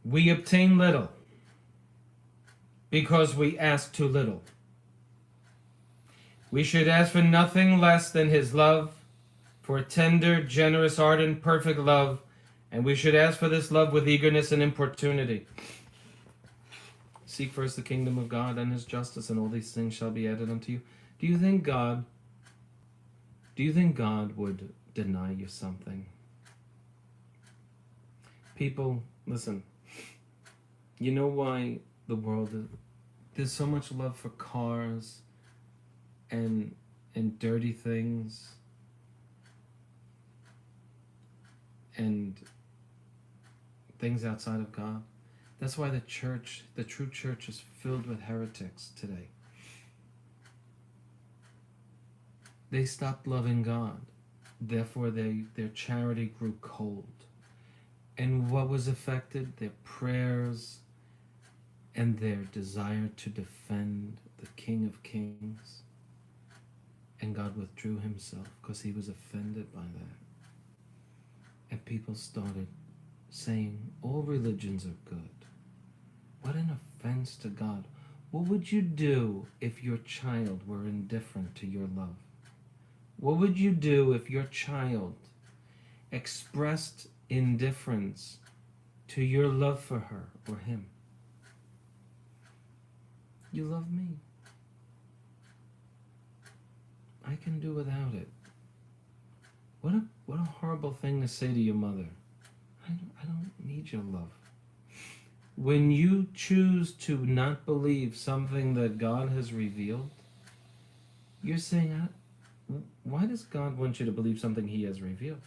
We obtain little because we ask too little. We should ask for nothing less than his love, for tender, generous, ardent, perfect love, and we should ask for this love with eagerness and importunity. Seek first the kingdom of God and his justice, and all these things shall be added unto you. Do you think God would deny you something? People, listen. You know why the world there's so much love for cars and dirty things and things outside of God? That's why the true church is filled with heretics today. They stopped loving God. Therefore, their charity grew cold. And what was affected? Their prayers and their desire to defend the King of Kings. And God withdrew himself because he was offended by that. And people started saying, all religions are good. What an offense to God. What would you do if your child were indifferent to your love? What would you do if your child expressed indifference to your love for her or him? You love me. I can do without it. What a horrible thing to say to your mother. I don't need your love. When you choose to not believe something that God has revealed, you're saying, why does God want you to believe something he has revealed?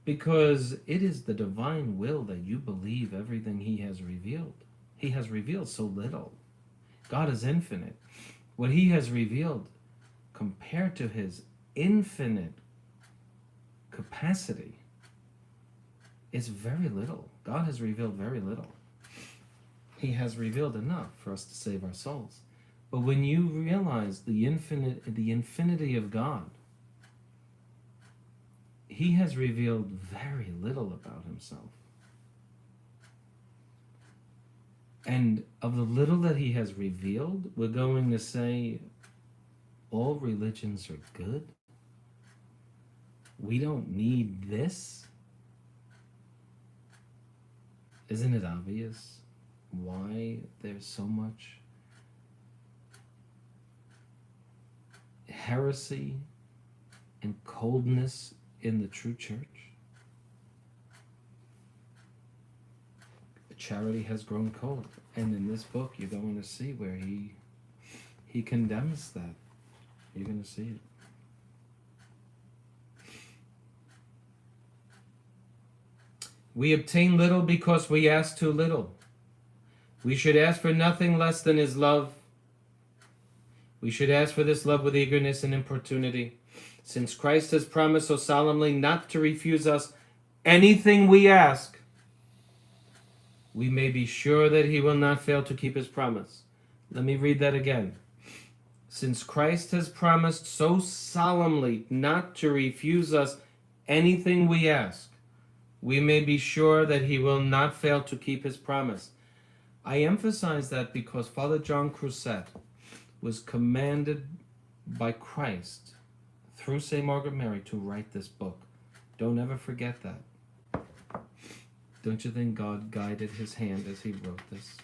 Because it is the divine will that you believe everything he has revealed. He has revealed so little. God is infinite. What he has revealed compared to his infinite capacity is very little. God has revealed very little. He has revealed enough for us to save our souls. But when you realize the infinity of God, he has revealed very little about himself. And of the little that he has revealed, we're going to say all religions are good. We don't need this. Isn't it obvious why there's so much heresy and coldness in the true church. Charity has grown cold. And in this book, you're going to see where he condemns that. You're going to see it. We obtain little because we ask too little. We should ask for nothing less than his love. We should ask for this love with eagerness and importunity, since Christ has promised so solemnly not to refuse us anything we ask. We may be sure that he will not fail to keep his promise. Let me read that again. Since Christ has promised so solemnly not to refuse us anything we ask, we may be sure that he will not fail to keep his promise. I emphasize that because Father John Croiset was commanded by Christ through St. Margaret Mary to write this book. Don't ever forget that. Don't you think God guided his hand as he wrote this?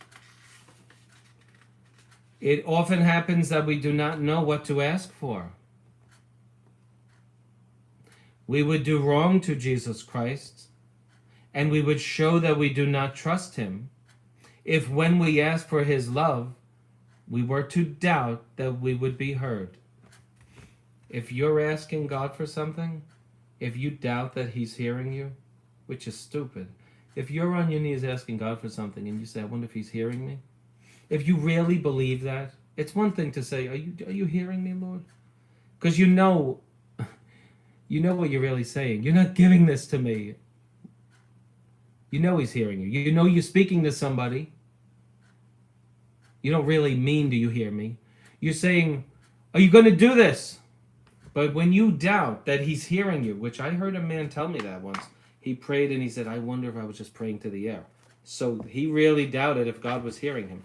It often happens that we do not know what to ask for. We would do wrong to Jesus Christ, and we would show that we do not trust him if when we ask for his love, we were to doubt that we would be heard. If you're asking God for something, if you doubt that he's hearing you, which is stupid. If you're on your knees asking God for something and you say, I wonder if he's hearing me. If you really believe that, it's one thing to say, are you hearing me, Lord? Because you know what you're really saying. You're not giving this to me. You know he's hearing you. You know you're speaking to somebody. You don't really mean, do you hear me? You're saying, are you going to do this? But when you doubt that he's hearing you, which I heard a man tell me that once. He prayed and he said, I wonder if I was just praying to the air. So he really doubted if God was hearing him.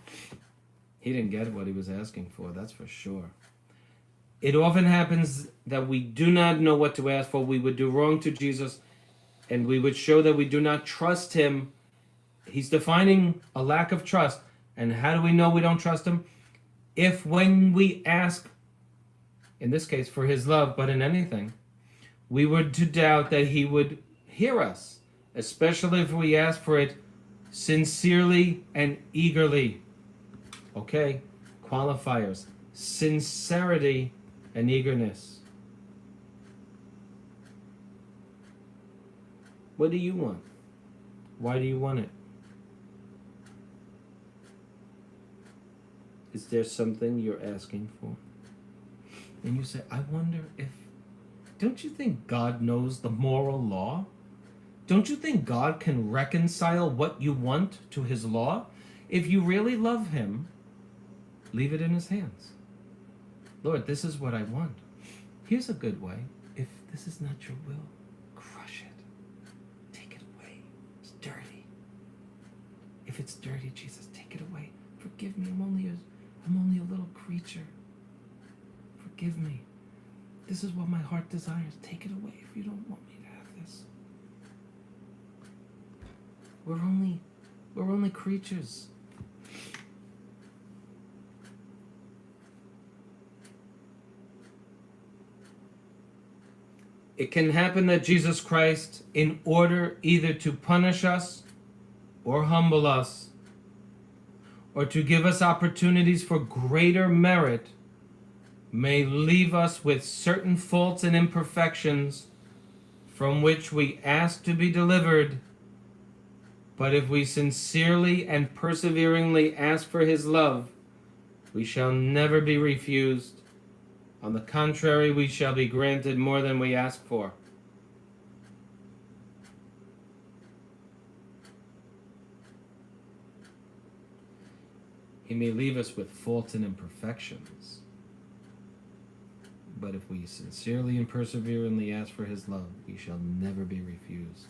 He didn't get what he was asking for, that's for sure. It often happens that we do not know what to ask for. We would do wrong to Jesus, and we would show that we do not trust him. He's defining a lack of trust. And how do we know we don't trust him? If when we ask, in this case for his love, but in anything, we were to doubt that he would hear us, especially if we ask for it sincerely and eagerly. Okay, qualifiers. Sincerity and eagerness. What do you want? Why do you want it? Is there something you're asking for? And you say, I wonder if... Don't you think God knows the moral law? Don't you think God can reconcile what you want to his law? If you really love him, leave it in his hands. Lord, this is what I want. Here's a good way. If this is not your will, crush it. Take it away. It's dirty. If it's dirty, Jesus, take it away. Forgive me. I'm only a little creature. Forgive me. This is what my heart desires. Take it away if you don't want me to have this. We're only creatures. It can happen that Jesus Christ, in order either to punish us or humble us, or to give us opportunities for greater merit, may leave us with certain faults and imperfections from which we ask to be delivered. But if we sincerely and perseveringly ask for his love, we shall never be refused. On the contrary, we shall be granted more than we ask for. He may leave us with faults and imperfections, but if we sincerely and perseveringly ask for his love, we shall never be refused.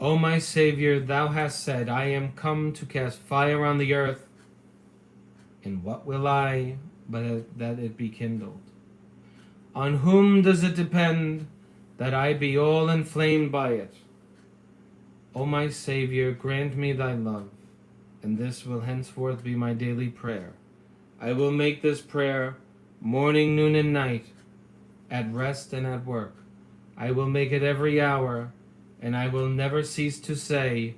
O my Savior, thou hast said, I am come to cast fire on the earth, and what will I but that it be kindled? On whom does it depend that I be all inflamed by it? O my Savior, grant me thy love, and this will henceforth be my daily prayer. I will make this prayer morning, noon, and night, at rest and at work. I will make it every hour, and I will never cease to say,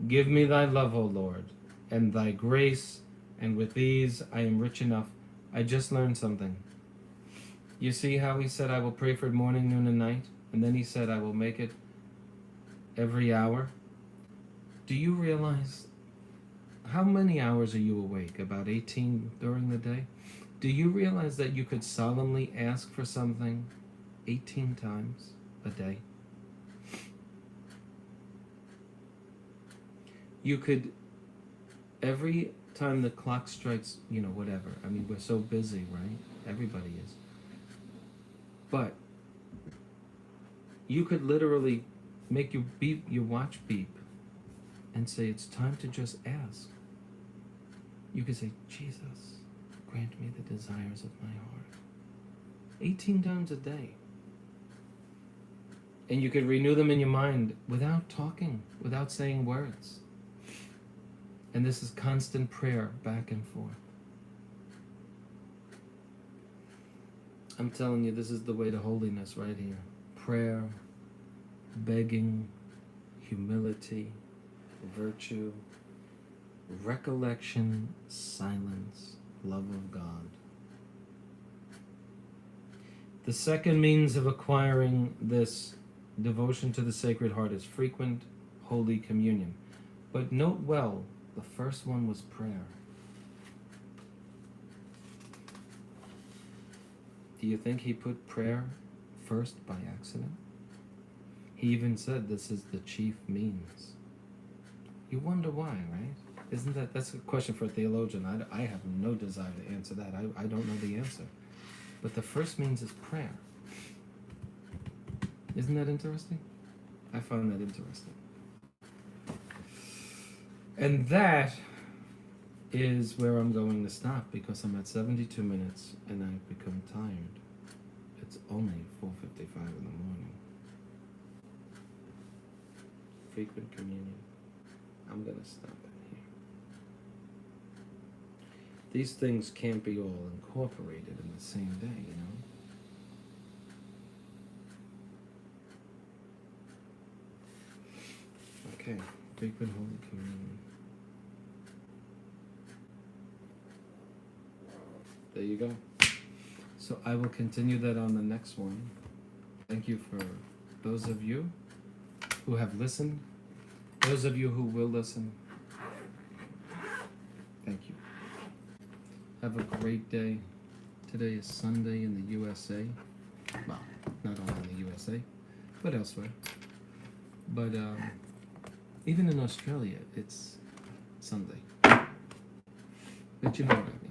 give me thy love, O Lord, and thy grace, and with these I am rich enough. I just learned something. You see how he said, I will pray for it morning, noon, and night? And then he said, I will make it every hour. Do you realize how many hours are you awake? About 18 during the day? Do you realize that you could solemnly ask for something 18 times a day? You could, every time the clock strikes, whatever. I mean, we're so busy, right? Everybody is. But you could literally make your watch beep and say, it's time to just ask. You could say, Jesus, grant me the desires of my heart. 18 times a day. And you could renew them in your mind without talking, without saying words. And this is constant prayer back and forth. I'm telling you, this is the way to holiness right here. Prayer, begging, humility, virtue, recollection, silence, love of God. The second means of acquiring this devotion to the Sacred Heart is frequent Holy Communion. But note well, the first one was prayer. Do you think he put prayer first by accident? He even said this is the chief means. You wonder why, right? That's a question for a theologian. I have no desire to answer that. I don't know the answer. But the first means is prayer. Isn't that interesting? I find that interesting. And that is where I'm going to stop, because I'm at 72 minutes and I've become tired. It's only 4:55 in the morning. Frequent communion. I'm going to stop it here. These things can't be all incorporated in the same day, Okay, frequent Holy Communion. There you go. So I will continue that on the next one. Thank you for those of you who have listened, those of you who will listen. Thank you. Have a great day. Today is Sunday in the USA. Well, not only in the USA, but elsewhere. But even in Australia, it's Sunday. But you know what I mean.